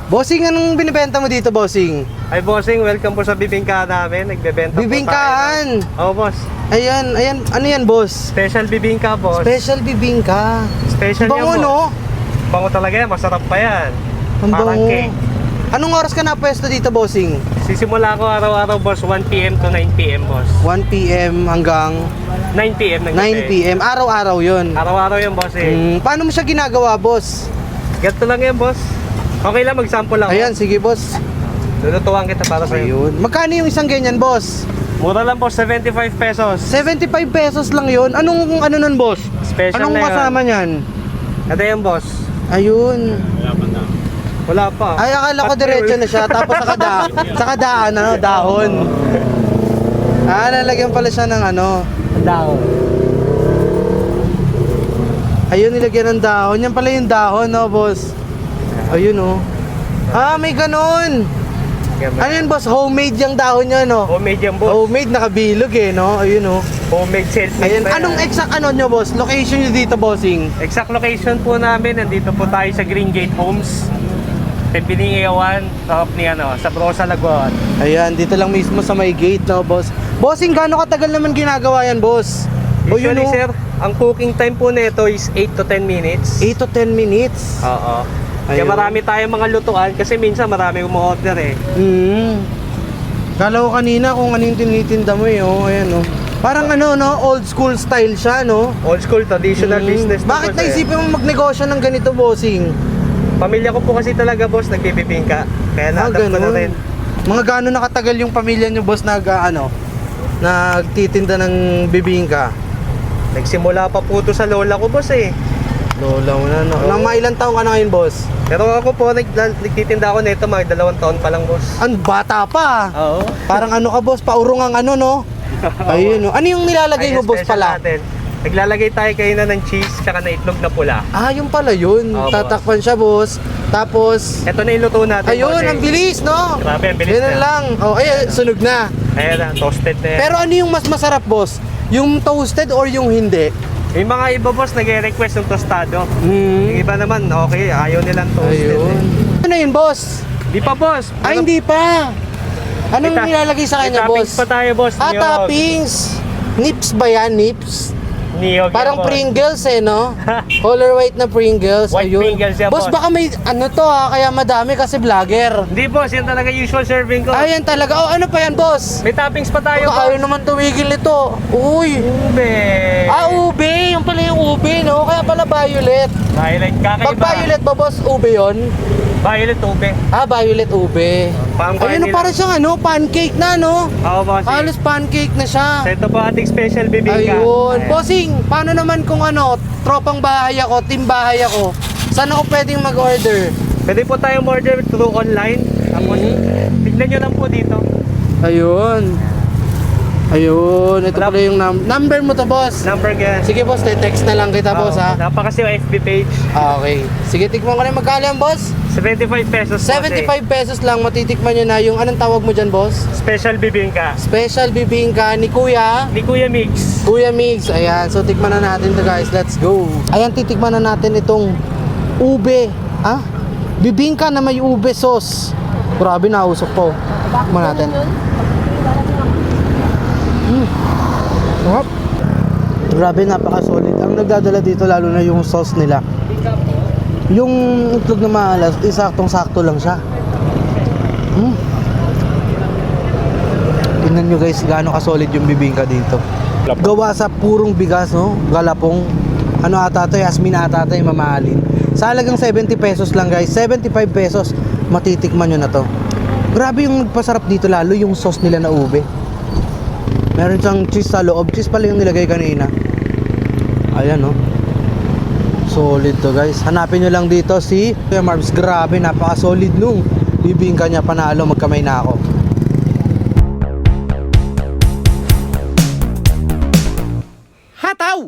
Bossing, anong binibenta mo dito, bossing? Ay, bossing, welcome po sa bibingka namin. Nagbebenta Bibingkaan. po tayo. Oo, boss. Ayan, ayan. Ano yan, boss? Special bibingka, boss. Special bibingka. Special Bango, yan, no? boss. Bango talaga yan. Masarap pa yan. Ang Parang bango. cake. Anong oras ka na pwesto dito, bossing? Sisimula ko araw-araw, boss. 1 p.m. to 9 p.m., boss. 1 p.m. hanggang 9 p.m. ng 9 p.m. Araw-araw yun. Araw-araw yan, boss eh. Paano mo siya ginagawa, boss? Ganito lang yan, boss. Okay lang, mag-sample lang. Ayan, sige, boss. Lulutuan kita para sa'yo. Ayun. Magkano yung isang ganyan, boss? Mura lang, boss. 75 pesos. 75 pesos lang yun. Anong ano nun, boss? Special Anong na yun. kasama niyan? Ito yan, boss. Ayun. Wala pa. Ay, akala ko diretso na siya. Tapos sa kadaan, ano, dahon. Ah, lalagyan pala siya ng ano, Dahon. ayun, nilagyan ng dahon. Yan pala yung dahon, no, boss? Ayun, oh. Ah, may ganun. Ano yun, boss? Homemade yung dahon niya, no? Homemade yan, boss. Homemade, nakabilog eh, no? Ayun, oh. Homemade self-made. Ayan, pa yan. anong exact ano nyo, boss? Location nyo dito, bossing? Exact location po namin, nandito po tayo sa Green Gate Homes. Tempiling Ewan, top ni ano, sa Brosa, Laguan. Ayan, dito lang mismo sa may gate, no, boss? Bossing, gaano katagal naman ginagawa yan, boss? O, yun, Usually, oh. sir, ang cooking time po nito is 8 to 10 minutes. 8 to 10 minutes. Oo. Kaya Ayun. marami tayong mga lutuan kasi minsan marami umu-order eh. Kala ko kanina kung ano yung tinitinda mo eh, oh. Ayan, oh. Parang ano, no? Old school style siya, no? Old school, traditional business. to, Bakit boss, eh. naisipin mo magnegosyo ng ganito, bossing? Pamilya ko po kasi talaga, boss, nagbibibingka. Kaya natanggap ko na rin. Mga gaano nakatagal yung pamilya nyo, boss, nagtitinda ng bibingka? Nagsimula pa po to sa lola ko, boss eh. Lola mo na, no? Nang mailang taong ka na ngayon, boss? Pero ako po, nagtitinda ako nito, mga 2 taon pa lang, boss. Ang bata pa. Oo. Parang ano ka, boss? Paurong ang ano, no? Ayun, no? Ano yung nilalagay mo, boss, special pala? natin. Naglalagay tayo kayo na ng cheese tsaka na itlog na pula. Ah, yung pala yun. Oo, Tatakpan siya, boss. Tapos, Ito na yung luto natin. ayun, boss, eh. ang bilis, no? Grabe, ang bilis Ganun na. lang. Oh, ay, sunog na. Ayan na, toasted na yan. Pero ano yung mas masarap, boss? Yung toasted or yung hindi? Yung mga iba, boss, nag-request ng tostado. Yung iba naman, okay, ayaw nilang toasted Ayun. eh. Ano yun, boss? Di pa, boss. Ay, hindi pa. Anong May nilalagay sa may kanya, toppings boss? pa tayo, boss. Ah, Niyog. toppings. Nips ba yan? Nips? Niyog Parang yan, boss. Pringles eh, no? Color white na Pringles. White Ayun. Pringles yan, boss, boss. baka may ano to ha, kaya madami kasi vlogger. Hindi, boss. Yan talaga usual serving ko. Ayan talaga. Oh, ano pa yan, boss? May toppings pa tayo, Baka ayaw naman tumigil nito. Uy. Ube. Ah, ube. Yung pala yung ube, no? Kaya pala violet. Violet, kakaiba. Pag violet ba, boss, ube yon? Violet, ube. Ah, violet ube. Parang Ayun, no, vanilla. parang siyang ano, pancake na, no? Oo, boss. Halos pancake na siya. So, ito po ating special bibingka. Ayun. Ayan. Bossing, paano naman kung ano, tropang bahay ako, team bahay ako, saan ako pwedeng mag-order? Pwede po tayong order through online. Tapos, tignan nyo lang po dito. Ayun. Ayun, ito pala yung number mo to, boss. Number yan. Sige, boss, text na lang kita, boss, ha? Napakasi yung FB page. Ah, okay. Sige, tikman ko na yung magkano yan, boss. 75 pesos. 75 pesos lang, matitikman nyo na yung anong tawag mo dyan, boss? Special bibingka. Special bibingka ni Kuya. Ni Kuya Mix. Kuya Migs, ayan. So, tikman na natin to, guys. Let's go. Ayan, titikman na natin itong ube. Ah? Bibingka na may ube sauce. Grabe, nausok po. Tikman natin. Sarap. Grabe, napaka-solid. Ang nagdadala dito, lalo na yung sauce nila. Yung itlog na maalas, isaktong-sakto lang siya. Tingnan nyo, guys, gaano ka-solid yung bibingka dito. Gawa sa purong bigas, no? Galapong. Ano ata to? Yasmin ata to, yung mamahalin. Sa halagang 70 pesos lang, guys. 75 pesos. Matitikman nyo na to. Grabe yung nagpasarap dito, lalo yung sauce nila na ube. Meron siyang cheese sa loob. Cheese pala yung nilagay kanina. Ayan, no? Solid to, guys. Hanapin nyo lang dito si Kuya Marbs. Grabe, napaka-solid nung bibingka niya. Panalo, magkamay na ako. Hataw!